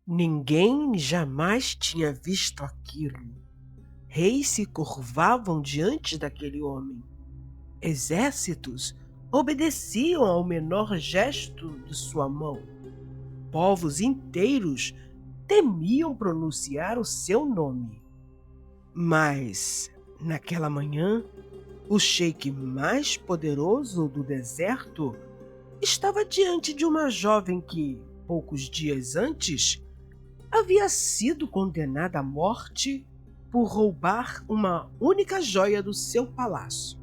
Ninguém jamais tinha visto aquilo. Reis se curvavam diante daquele homem. Exércitos obedeciam ao menor gesto de sua mão. Povos inteiros temiam pronunciar o seu nome. Mas, naquela manhã, o sheik mais poderoso do deserto estava diante de uma jovem que, poucos dias antes, havia sido condenada à morte por roubar uma única joia do seu palácio.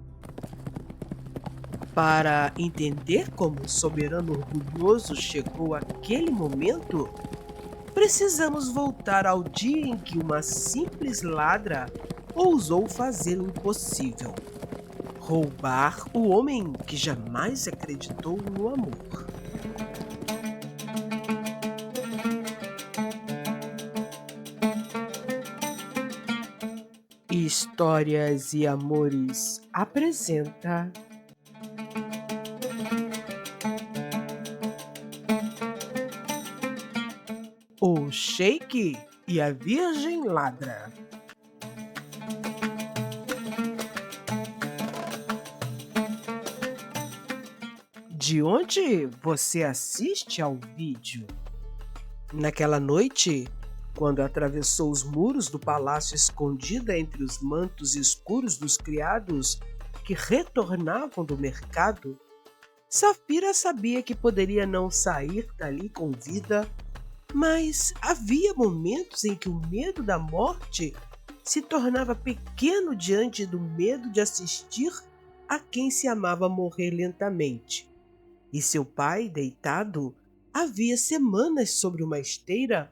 Para entender como o soberano orgulhoso chegou àquele momento, precisamos voltar ao dia em que uma simples ladra ousou fazer o impossível: roubar o homem que jamais acreditou no amor. Histórias e Amores apresenta O Sheik e a Virgem Ladra. De onde você assiste ao vídeo? Naquela noite, quando atravessou os muros do palácio escondida entre os mantos escuros dos criados que retornavam do mercado, Safira sabia que poderia não sair dali com vida, mas havia momentos em que o medo da morte se tornava pequeno diante do medo de assistir a quem se amava morrer lentamente. E seu pai, deitado, havia semanas sobre uma esteira,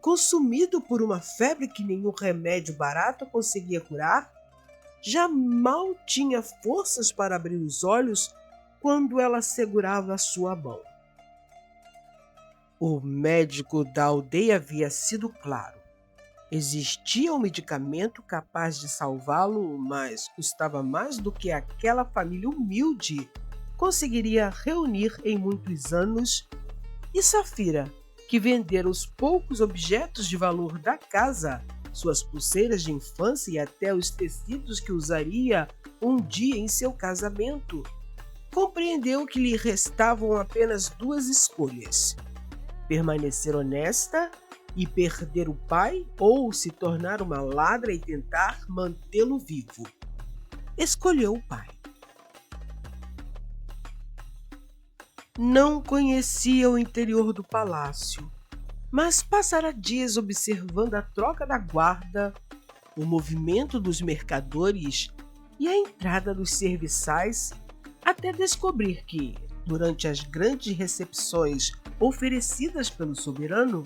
consumido por uma febre que nenhum remédio barato conseguia curar, já mal tinha forças para abrir os olhos quando ela segurava a sua mão. O médico da aldeia havia sido claro. Existia um medicamento capaz de salvá-lo, mas custava mais do que aquela família humilde conseguiria reunir em muitos anos, e Safira, que vendera os poucos objetos de valor da casa, suas pulseiras de infância e até os tecidos que usaria um dia em seu casamento, compreendeu que lhe restavam apenas duas escolhas: permanecer honesta e perder o pai, ou se tornar uma ladra e tentar mantê-lo vivo. Escolheu o pai. Não conhecia o interior do palácio, mas passara dias observando a troca da guarda, o movimento dos mercadores e a entrada dos serviçais, até descobrir que, durante as grandes recepções oferecidas pelo soberano,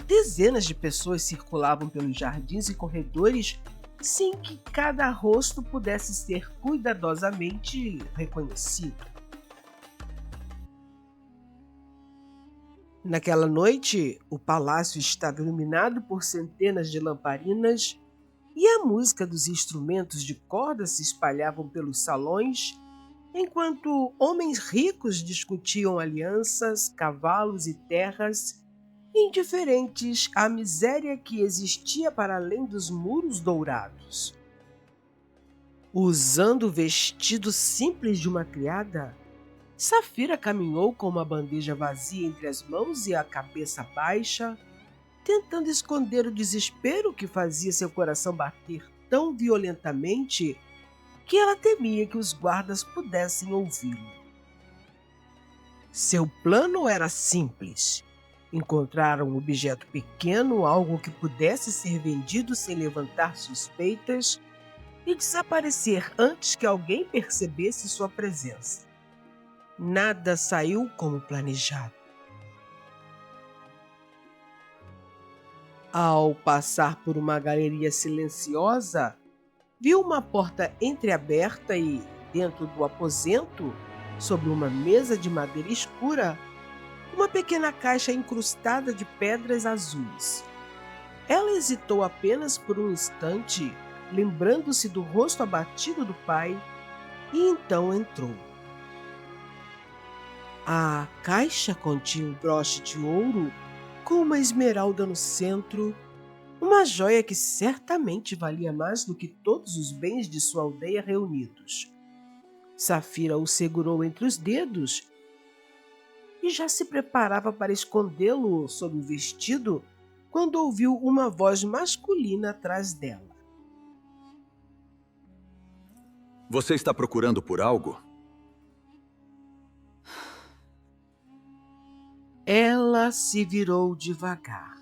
dezenas de pessoas circulavam pelos jardins e corredores sem que cada rosto pudesse ser cuidadosamente reconhecido. Naquela noite, o palácio estava iluminado por centenas de lamparinas e a música dos instrumentos de corda se espalhavam pelos salões, enquanto homens ricos discutiam alianças, cavalos e terras, indiferentes à miséria que existia para além dos muros dourados. Usando o vestido simples de uma criada, Safira caminhou com uma bandeja vazia entre as mãos e a cabeça baixa, tentando esconder o desespero que fazia seu coração bater tão violentamente que ela temia que os guardas pudessem ouvi-lo. Seu plano era simples: encontrar um objeto pequeno, algo que pudesse ser vendido sem levantar suspeitas, e desaparecer antes que alguém percebesse sua presença. Nada saiu como planejado. Ao passar por uma galeria silenciosa, viu uma porta entreaberta e, dentro do aposento, sobre uma mesa de madeira escura, uma pequena caixa incrustada de pedras azuis. Ela hesitou apenas por um instante, lembrando-se do rosto abatido do pai, e então entrou. A caixa continha um broche de ouro com uma esmeralda no centro, uma joia que certamente valia mais do que todos os bens de sua aldeia reunidos. Safira o segurou entre os dedos e já se preparava para escondê-lo sob o vestido quando ouviu uma voz masculina atrás dela. Você está procurando por algo? Ela se virou devagar.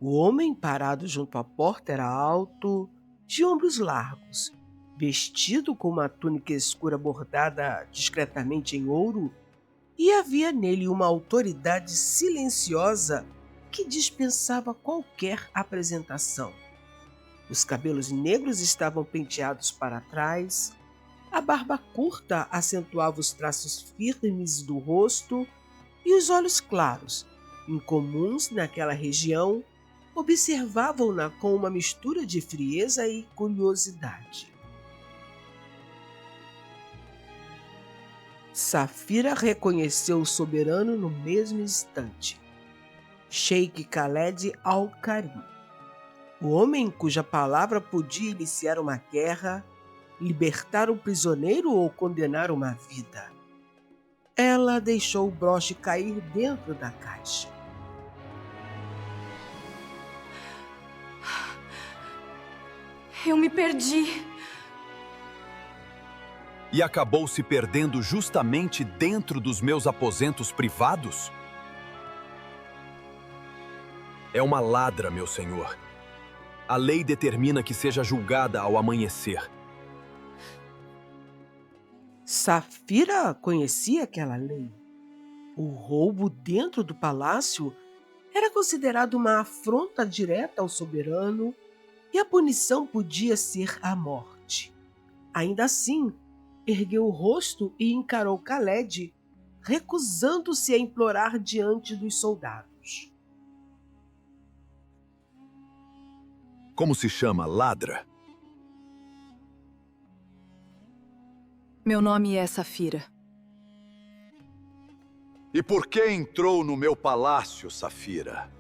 O homem parado junto à porta era alto, de ombros largos, vestido com uma túnica escura bordada discretamente em ouro, e havia nele uma autoridade silenciosa que dispensava qualquer apresentação. Os cabelos negros estavam penteados para trás, a barba curta acentuava os traços firmes do rosto e os olhos claros, incomuns naquela região, observavam-na com uma mistura de frieza e curiosidade. Safira reconheceu o soberano no mesmo instante. Sheik Khaled Al-Karim, o homem cuja palavra podia iniciar uma guerra, libertar um prisioneiro ou condenar uma vida. Ela deixou o broche cair dentro da caixa. Eu me perdi. E acabou se perdendo justamente dentro dos meus aposentos privados? É uma ladra, meu senhor. A lei determina que seja julgada ao amanhecer. Safira conhecia aquela lei. O roubo dentro do palácio era considerado uma afronta direta ao soberano e a punição podia ser a morte. Ainda assim, ergueu o rosto e encarou Khaled, recusando-se a implorar diante dos soldados. Como se chama, ladra? Meu nome é Safira. E por que entrou no meu palácio, Safira?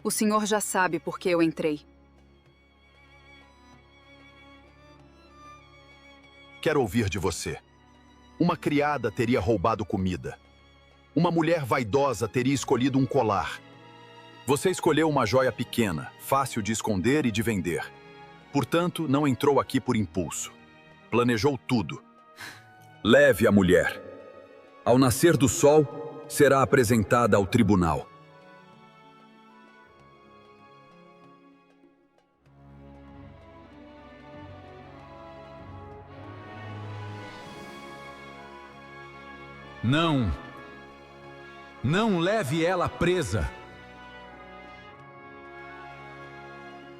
O senhor já sabe por que eu entrei. Quero ouvir de você. Uma criada teria roubado comida. Uma mulher vaidosa teria escolhido um colar. Você escolheu uma joia pequena, fácil de esconder e de vender. Portanto, não entrou aqui por impulso. Planejou tudo. Leve a mulher. Ao nascer do sol, será apresentada ao tribunal. Não! Não leve ela presa!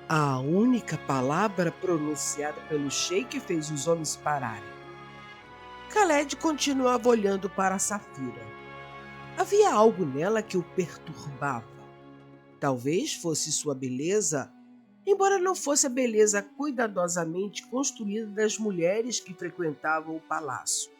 A única palavra pronunciada pelo sheik fez os homens pararem. Khaled continuava olhando para Safira. Havia algo nela que o perturbava. Talvez fosse sua beleza, embora não fosse a beleza cuidadosamente construída das mulheres que frequentavam o palácio.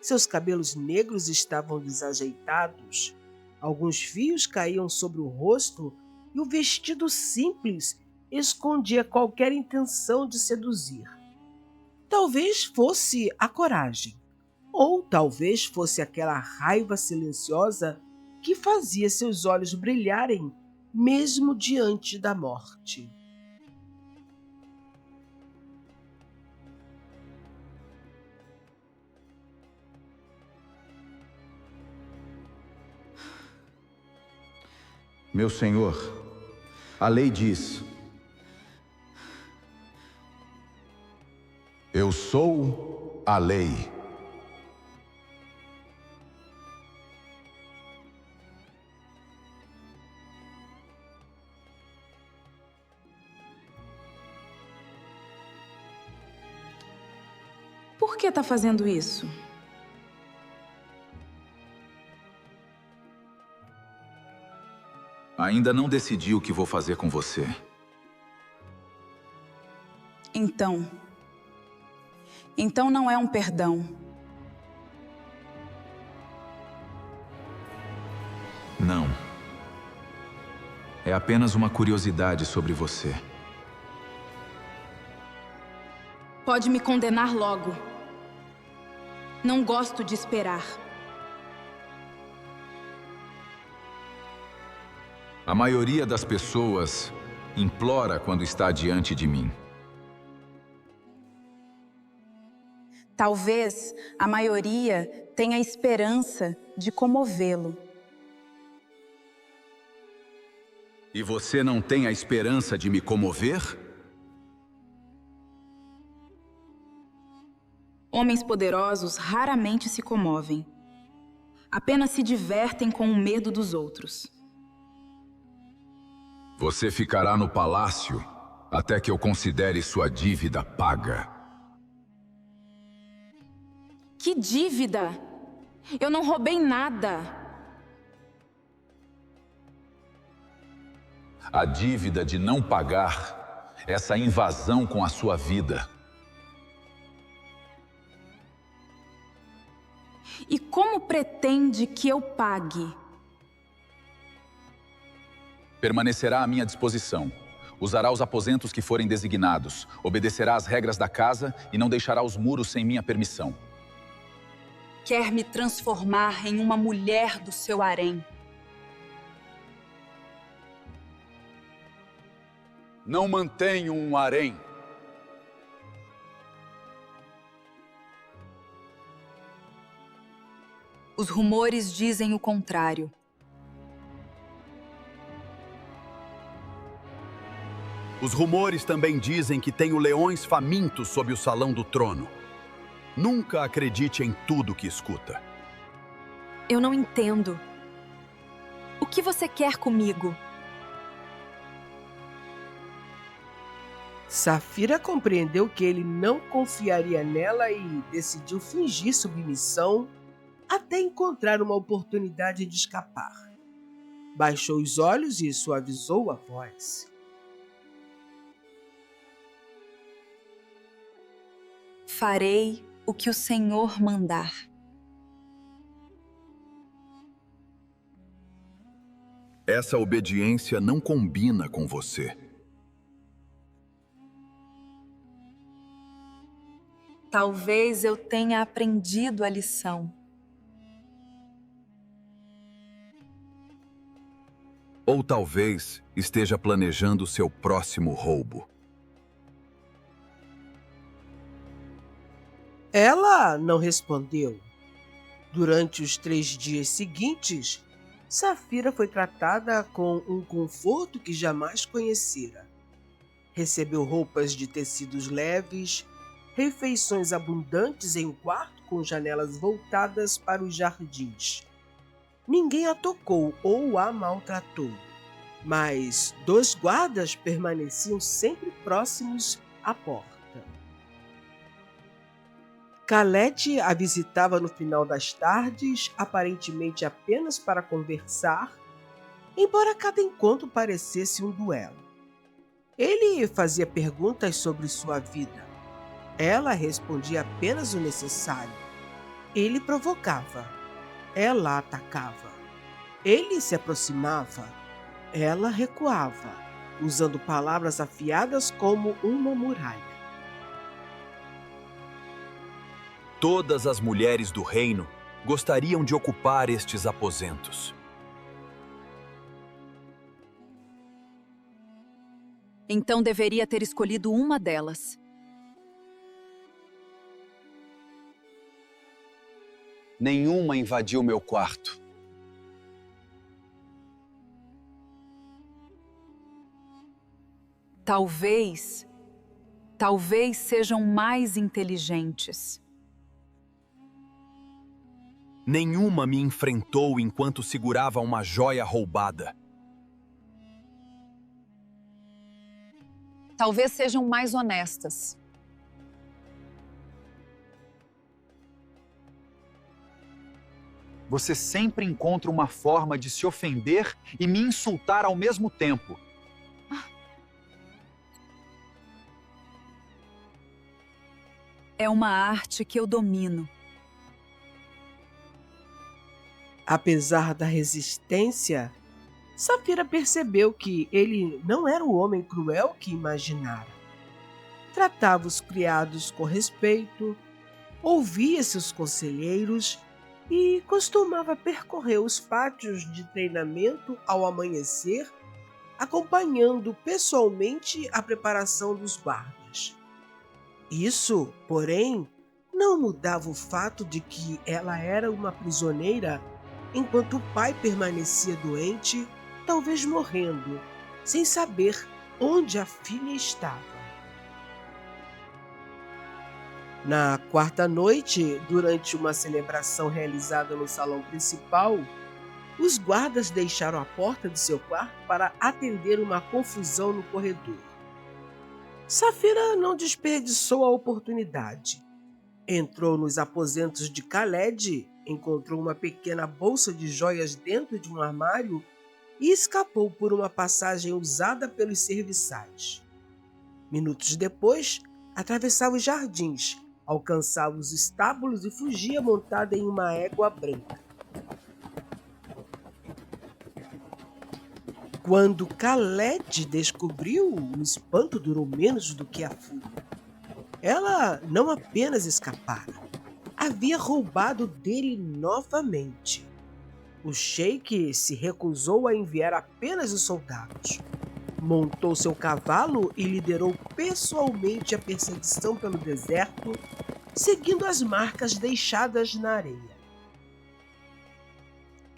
Seus cabelos negros estavam desajeitados, alguns fios caíam sobre o rosto e o vestido simples escondia qualquer intenção de seduzir. Talvez fosse a coragem, ou talvez fosse aquela raiva silenciosa que fazia seus olhos brilharem mesmo diante da morte. Meu senhor, a lei diz: eu sou a lei. Por que tá fazendo isso? Ainda não decidi o que vou fazer com você. Então não é um perdão. Não. É apenas uma curiosidade sobre você. Pode me condenar logo. Não gosto de esperar. A maioria das pessoas implora quando está diante de mim. Talvez a maioria tenha a esperança de comovê-lo. E você não tem a esperança de me comover? Homens poderosos raramente se comovem. Apenas se divertem com o medo dos outros. Você ficará no palácio até que eu considere sua dívida paga. Que dívida! Eu não roubei nada. A dívida de não pagar essa invasão com a sua vida. E como pretende que eu pague? Permanecerá à minha disposição. Usará os aposentos que forem designados, obedecerá às regras da casa e não deixará os muros sem minha permissão. Quer me transformar em uma mulher do seu harém. Não mantenho um harém. Os rumores dizem o contrário. Os rumores também dizem que tenho leões famintos sob o salão do trono. Nunca acredite em tudo que escuta. Eu não entendo. O que você quer comigo? Safira compreendeu que ele não confiaria nela e decidiu fingir submissão até encontrar uma oportunidade de escapar. Baixou os olhos e suavizou a voz. Farei o que o Senhor mandar. Essa obediência não combina com você. Talvez eu tenha aprendido a lição. Ou talvez esteja planejando seu próximo roubo. Ela não respondeu. Durante os 3 dias seguintes, Safira foi tratada com um conforto que jamais conhecera. Recebeu roupas de tecidos leves, refeições abundantes em um quarto com janelas voltadas para os jardins. Ninguém a tocou ou a maltratou, mas 2 guardas permaneciam sempre próximos à porta. Calete a visitava no final das tardes, aparentemente apenas para conversar, embora cada encontro parecesse um duelo. Ele fazia perguntas sobre sua vida. Ela respondia apenas o necessário. Ele provocava. Ela atacava. Ele se aproximava. Ela recuava, usando palavras afiadas como uma muralha. Todas as mulheres do reino gostariam de ocupar estes aposentos. Então deveria ter escolhido uma delas. Nenhuma invadiu meu quarto. Talvez sejam mais inteligentes. Nenhuma me enfrentou enquanto segurava uma joia roubada. Talvez sejam mais honestas. Você sempre encontra uma forma de se ofender e me insultar ao mesmo tempo. É uma arte que eu domino. Apesar da resistência, Safira percebeu que ele não era o homem cruel que imaginara. Tratava os criados com respeito, ouvia seus conselheiros e costumava percorrer os pátios de treinamento ao amanhecer, acompanhando pessoalmente a preparação dos guardas. Isso, porém, não mudava o fato de que ela era uma prisioneira enquanto o pai permanecia doente, talvez morrendo, sem saber onde a filha estava. Na quarta noite, durante uma celebração realizada no salão principal, os guardas deixaram a porta de seu quarto para atender uma confusão no corredor. Safira não desperdiçou a oportunidade. Entrou nos aposentos de Khaled, encontrou uma pequena bolsa de joias dentro de um armário e escapou por uma passagem usada pelos serviçais. Minutos depois, atravessava os jardins, alcançava os estábulos e fugia montada em uma égua branca. Quando Khaled descobriu, o espanto durou menos do que a fúria. Ela não apenas escapara, havia roubado dele novamente. O sheik se recusou a enviar apenas os soldados. Montou seu cavalo e liderou pessoalmente a perseguição pelo deserto, seguindo as marcas deixadas na areia.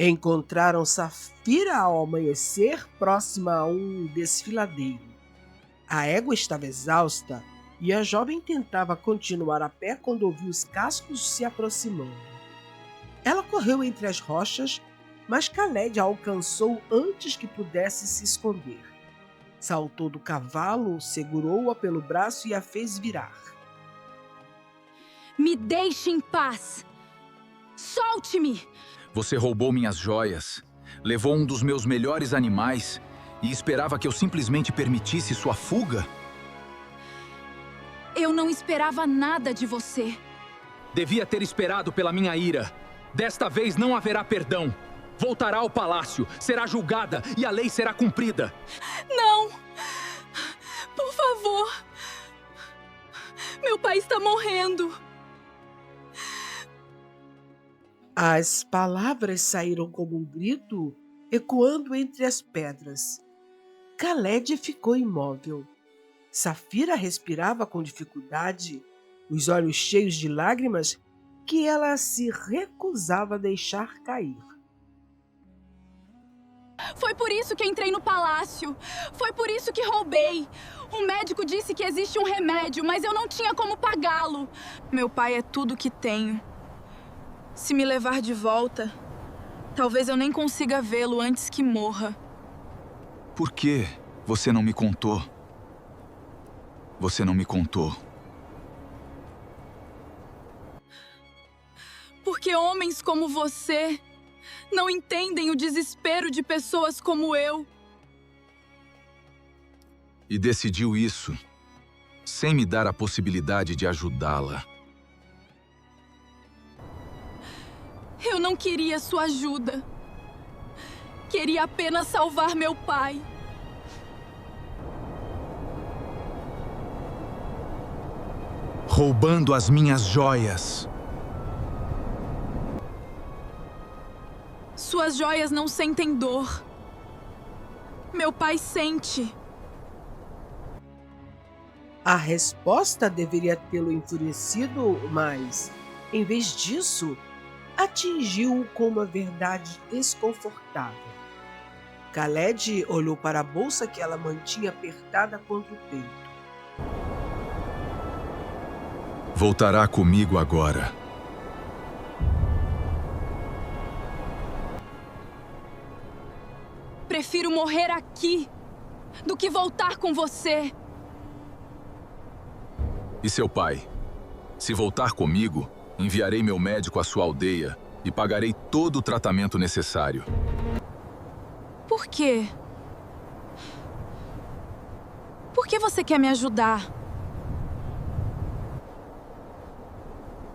Encontraram Safira ao amanhecer, próxima a um desfiladeiro. A égua estava exausta e a jovem tentava continuar a pé quando ouviu os cascos se aproximando. Ela correu entre as rochas, mas Khaled a alcançou antes que pudesse se esconder. Saltou do cavalo, segurou-a pelo braço e a fez virar. Me deixe em paz! Solte-me! Você roubou minhas joias, levou um dos meus melhores animais e esperava que eu simplesmente permitisse sua fuga? Eu não esperava nada de você. Devia ter esperado pela minha ira. Desta vez não haverá perdão. Voltará ao palácio, será julgada e a lei será cumprida. Não! Por favor! Meu pai está morrendo! As palavras saíram como um grito, ecoando entre as pedras. Khaled ficou imóvel. Safira respirava com dificuldade, os olhos cheios de lágrimas que ela se recusava a deixar cair. Foi por isso que entrei no palácio. Foi por isso que roubei. O médico disse que existe um remédio, mas eu não tinha como pagá-lo. Meu pai é tudo que tenho. Se me levar de volta, talvez eu nem consiga vê-lo antes que morra. Por que você não me contou? Você não me contou. Porque homens como você não entendem o desespero de pessoas como eu. E decidiu isso, sem me dar a possibilidade de ajudá-la. Eu não queria sua ajuda. Queria apenas salvar meu pai. Roubando as minhas joias. Suas joias não sentem dor. Meu pai sente. A resposta deveria tê-lo enfurecido, mas, em vez disso, atingiu-o com uma verdade desconfortável. Khaled olhou para a bolsa que ela mantinha apertada contra o peito. Voltará comigo agora. Prefiro morrer aqui do que voltar com você. E seu pai? Se voltar comigo, enviarei meu médico à sua aldeia E pagarei todo o tratamento necessário. Por quê? Por que você quer me ajudar?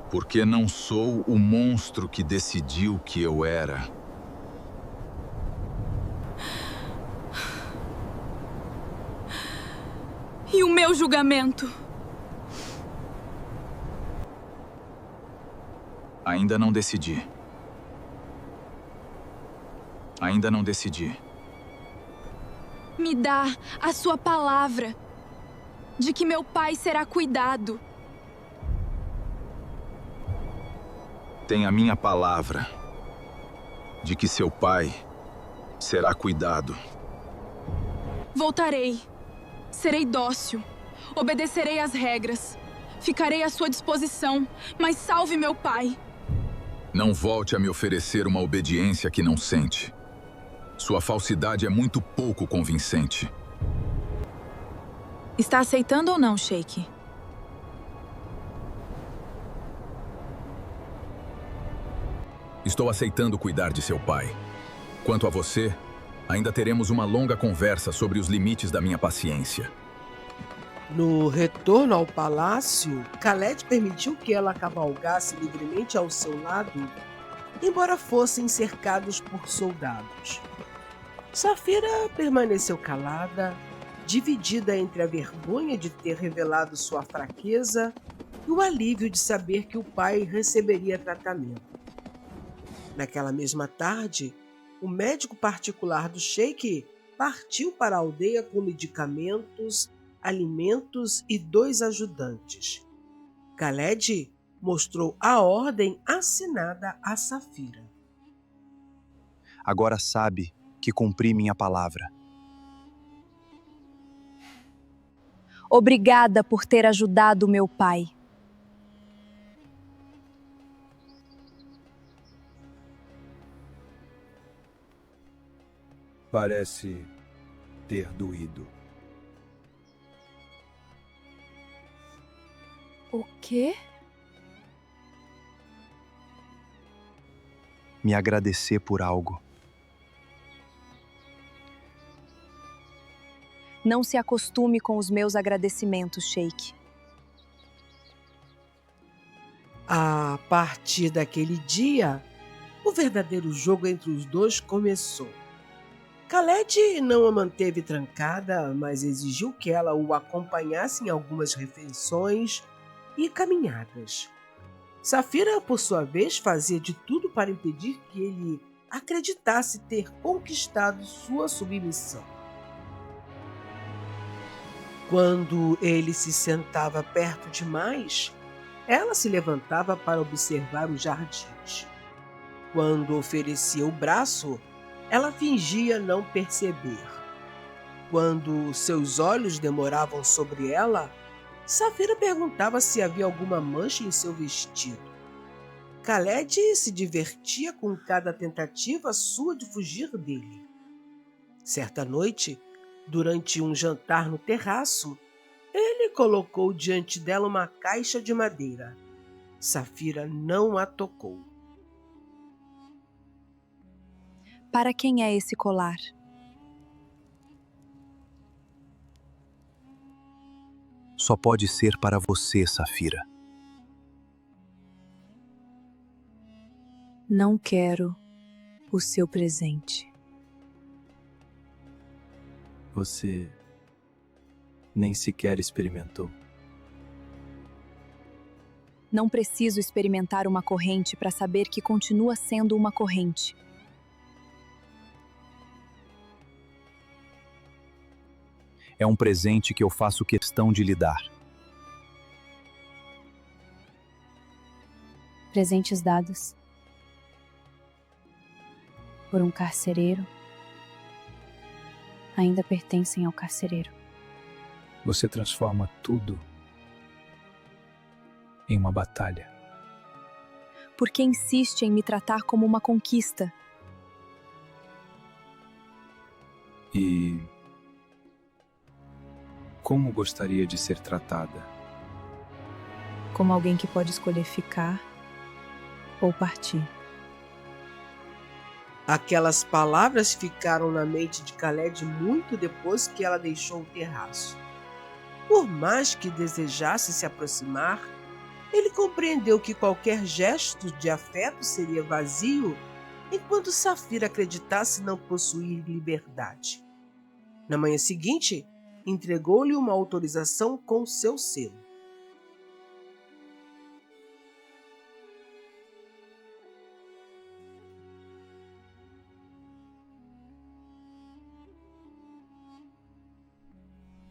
Porque não sou o monstro que decidiu que eu era. E o meu julgamento? Ainda não decidi. Ainda não decidi. Me dá a sua palavra de que meu pai será cuidado. Tem a minha palavra de que seu pai será cuidado. Voltarei. Serei dócil. Obedecerei às regras. Ficarei à sua disposição, mas salve meu pai. Não volte a me oferecer uma obediência que não sente. Sua falsidade é muito pouco convincente. Está aceitando ou não, Sheik? Estou aceitando cuidar de seu pai. Quanto a você, ainda teremos uma longa conversa sobre os limites da minha paciência. No retorno ao palácio, Khaled permitiu que ela cavalgasse livremente ao seu lado, embora fossem cercados por soldados. Safira permaneceu calada, dividida entre a vergonha de ter revelado sua fraqueza e o alívio de saber que o pai receberia tratamento. Naquela mesma tarde, o médico particular do Sheik partiu para a aldeia com medicamentos, alimentos e 2 ajudantes. Khaled mostrou a ordem assinada a Safira. Agora sabe que cumpri minha palavra. Obrigada por ter ajudado meu pai. Parece ter doído. O quê? Me agradecer por algo. Não se acostume com os meus agradecimentos, Sheik. A partir daquele dia, o verdadeiro jogo entre os dois começou. Khaled não a manteve trancada, mas exigiu que ela o acompanhasse em algumas refeições e caminhadas. Safira, por sua vez, fazia de tudo para impedir que ele acreditasse ter conquistado sua submissão. Quando ele se sentava perto demais, ela se levantava para observar os jardins. Quando oferecia o braço, ela fingia não perceber. Quando seus olhos demoravam sobre ela, Safira perguntava se havia alguma mancha em seu vestido. Khaled se divertia com cada tentativa sua de fugir dele. Certa noite, durante um jantar no terraço, ele colocou diante dela uma caixa de madeira. Safira não a tocou. Para quem é esse colar? Só pode ser para você, Safira. Não quero o seu presente. Você nem sequer experimentou. Não preciso experimentar uma corrente para saber que continua sendo uma corrente. É um presente que eu faço questão de lhe dar. Presentes dados por um carcereiro ainda pertencem ao carcereiro. Você transforma tudo em uma batalha. Por que insiste em me tratar como uma conquista? E como gostaria de ser tratada? Como alguém que pode escolher ficar ou partir. Aquelas palavras ficaram na mente de Khaled muito depois que ela deixou o terraço. Por mais que desejasse se aproximar, ele compreendeu que qualquer gesto de afeto seria vazio enquanto Safira acreditasse não possuir liberdade. Na manhã seguinte, entregou-lhe uma autorização com seu selo.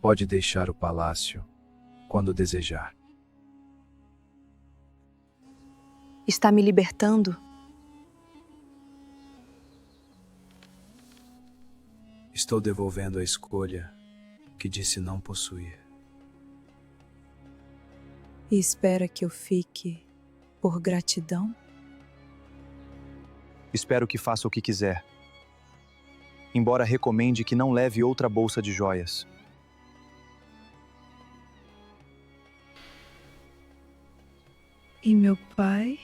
Pode deixar o palácio quando desejar. Está me libertando? Estou devolvendo a escolha que disse não possuir. E espera que eu fique por gratidão? Espero que faça o que quiser. Embora recomende que não leve outra bolsa de joias. E meu pai?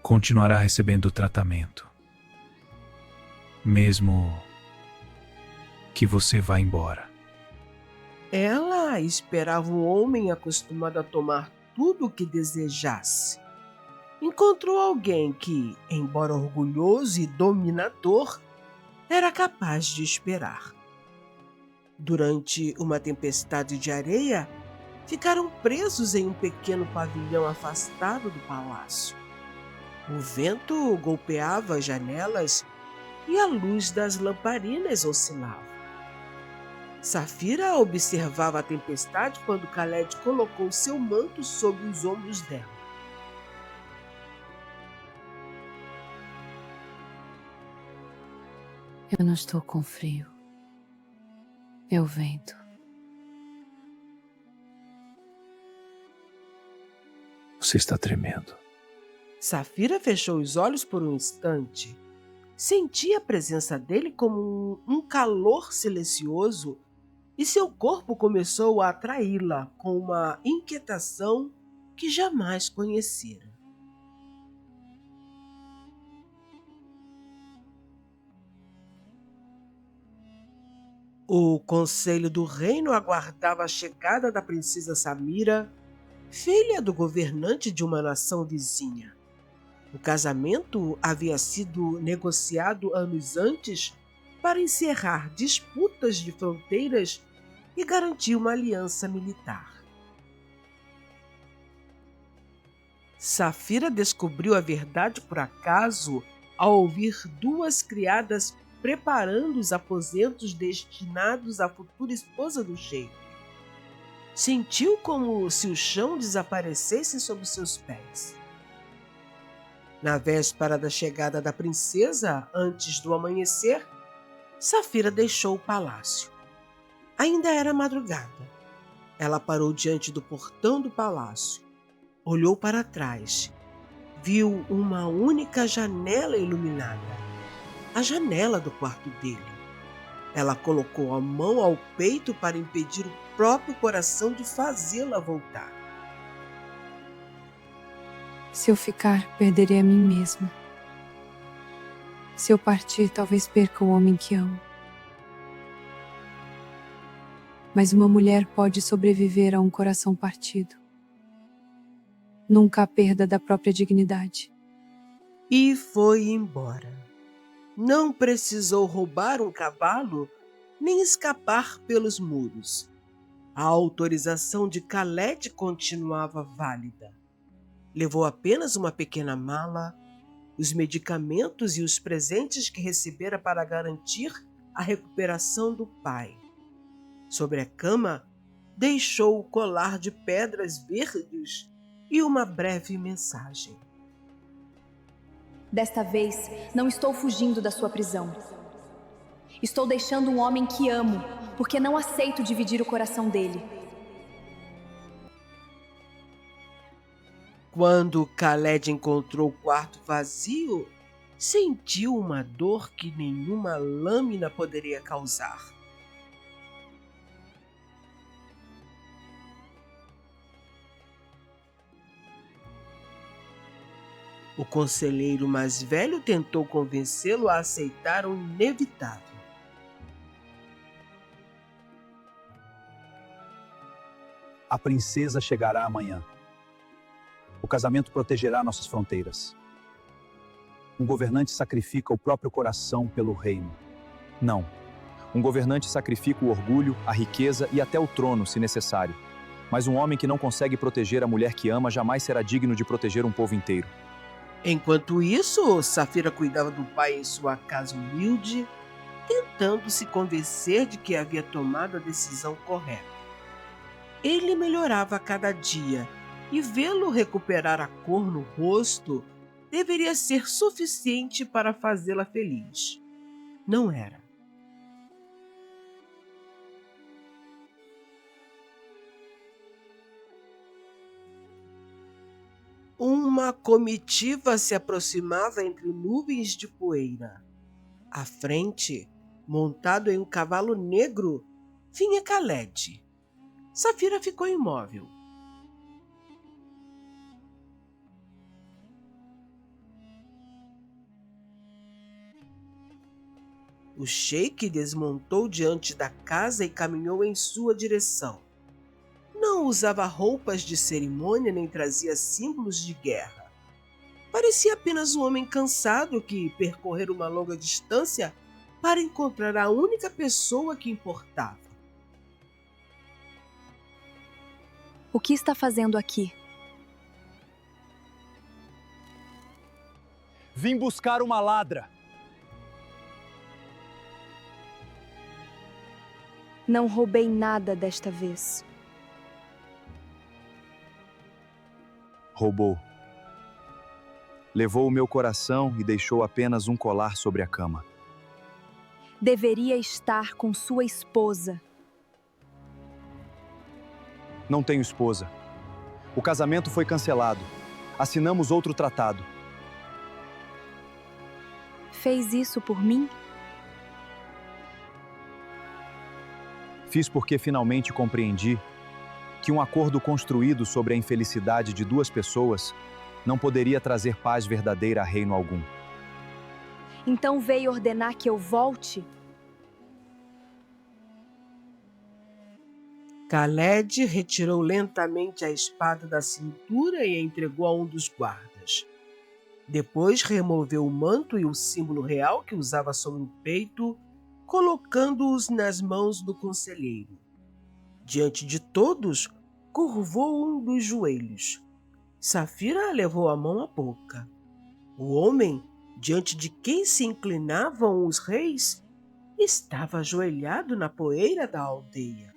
Continuará recebendo o tratamento, mesmo que você vá embora. Ela esperava um homem acostumado a tomar tudo o que desejasse. Encontrou alguém que, embora orgulhoso e dominador, era capaz de esperar. Durante uma tempestade de areia, ficaram presos em um pequeno pavilhão afastado do palácio. O vento golpeava as janelas e a luz das lamparinas oscilava. Safira observava a tempestade quando Khaled colocou seu manto sobre os ombros dela. Eu não estou com frio. É o vento. Você está tremendo. Safira fechou os olhos por um instante. Sentia a presença dele como um calor silencioso e seu corpo começou a atraí-la com uma inquietação que jamais conhecera. O conselho do reino aguardava a chegada da princesa Samira, filha do governante de uma nação vizinha. O casamento havia sido negociado anos antes para encerrar disputas de fronteiras e garantir uma aliança militar. Safira descobriu a verdade por acaso ao ouvir duas criadas preparando os aposentos destinados à futura esposa do sheik. Sentiu como se o chão desaparecesse sob seus pés. Na véspera da chegada da princesa, antes do amanhecer, Safira deixou o palácio. Ainda era madrugada. Ela parou diante do portão do palácio, olhou para trás, viu uma única janela iluminada. A janela do quarto dele. Ela colocou a mão ao peito para impedir o próprio coração de fazê-la voltar. Se eu ficar, perderei a mim mesma. Se eu partir, talvez perca o homem que amo. Mas uma mulher pode sobreviver a um coração partido. Nunca a perda da própria dignidade. E foi embora. Não precisou roubar um cavalo, nem escapar pelos muros. A autorização de Khaled continuava válida. Levou apenas uma pequena mala, os medicamentos e os presentes que recebera para garantir a recuperação do pai. Sobre a cama, deixou o colar de pedras verdes e uma breve mensagem. Desta vez, não estou fugindo da sua prisão. Estou deixando um homem que amo, porque não aceito dividir o coração dele. Quando Khaled encontrou o quarto vazio, sentiu uma dor que nenhuma lâmina poderia causar. O conselheiro mais velho tentou convencê-lo a aceitar o inevitável. A princesa chegará amanhã. O casamento protegerá nossas fronteiras. Um governante sacrifica o próprio coração pelo reino. Não. Um governante sacrifica o orgulho, a riqueza e até o trono, se necessário. Mas um homem que não consegue proteger a mulher que ama jamais será digno de proteger um povo inteiro. Enquanto isso, Safira cuidava do pai em sua casa humilde, tentando se convencer de que havia tomado a decisão correta. Ele melhorava a cada dia, e vê-lo recuperar a cor no rosto deveria ser suficiente para fazê-la feliz. Não era. Uma comitiva se aproximava entre nuvens de poeira. À frente, montado em um cavalo negro, vinha Khaled. Safira ficou imóvel. O sheik desmontou diante da casa e caminhou em sua direção. Não usava roupas de cerimônia nem trazia símbolos de guerra. Parecia apenas um homem cansado que percorrera uma longa distância para encontrar a única pessoa que importava. O que está fazendo aqui? Vim buscar uma ladra. Não roubei nada desta vez. Roubou. Levou o meu coração e deixou apenas um colar sobre a cama. Deveria estar com sua esposa. Não tenho esposa. O casamento foi cancelado. Assinamos outro tratado. Fez isso por mim? Fiz porque finalmente compreendi que um acordo construído sobre a infelicidade de duas pessoas não poderia trazer paz verdadeira a reino algum. Então veio ordenar que eu volte? Khaled retirou lentamente a espada da cintura e a entregou a um dos guardas. Depois removeu o manto e o símbolo real que usava sobre o peito, colocando-os nas mãos do conselheiro. Diante de todos, curvou um dos joelhos. Safira levou a mão à boca. O homem, diante de quem se inclinavam os reis, estava ajoelhado na poeira da aldeia.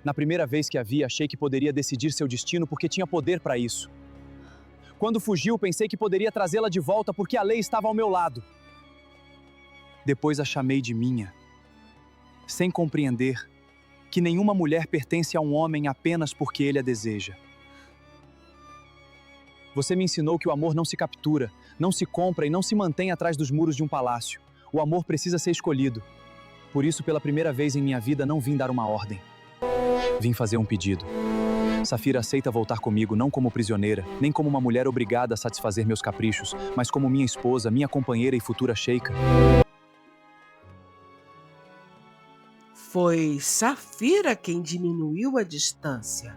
Na primeira vez que a vi, achei que poderia decidir seu destino porque tinha poder para isso. Quando fugiu, pensei que poderia trazê-la de volta porque a lei estava ao meu lado. Depois a chamei de minha, sem compreender que nenhuma mulher pertence a um homem apenas porque ele a deseja. Você me ensinou que o amor não se captura, não se compra e não se mantém atrás dos muros de um palácio. O amor precisa ser escolhido. Por isso, pela primeira vez em minha vida, não vim dar uma ordem. Vim fazer um pedido. Safira aceita voltar comigo não como prisioneira, nem como uma mulher obrigada a satisfazer meus caprichos, mas como minha esposa, minha companheira e futura sheika. Foi Safira quem diminuiu a distância.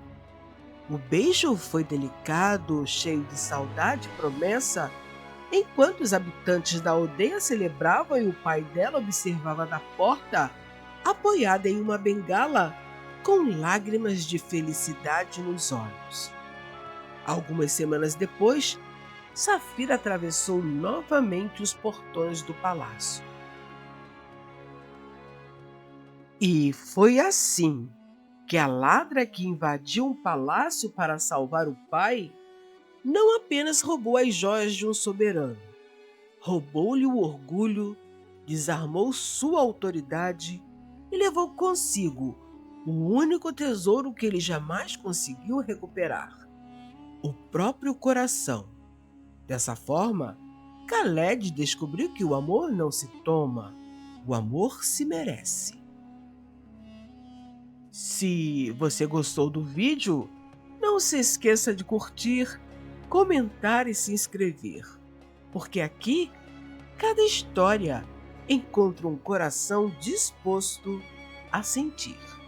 O beijo foi delicado, cheio de saudade e promessa, enquanto os habitantes da aldeia celebravam e o pai dela observava da porta, apoiada em uma bengala, com lágrimas de felicidade nos olhos. Algumas semanas depois, Safira atravessou novamente os portões do palácio. E foi assim que a ladra que invadiu um palácio para salvar o pai não apenas roubou as joias de um soberano, roubou-lhe o orgulho, desarmou sua autoridade e levou consigo o único tesouro que ele jamais conseguiu recuperar: o próprio coração. Dessa forma, Khaled descobriu que o amor não se toma, o amor se merece. Se você gostou do vídeo, Não se esqueça de curtir, comentar e se inscrever, porque aqui cada história encontra um coração disposto a sentir.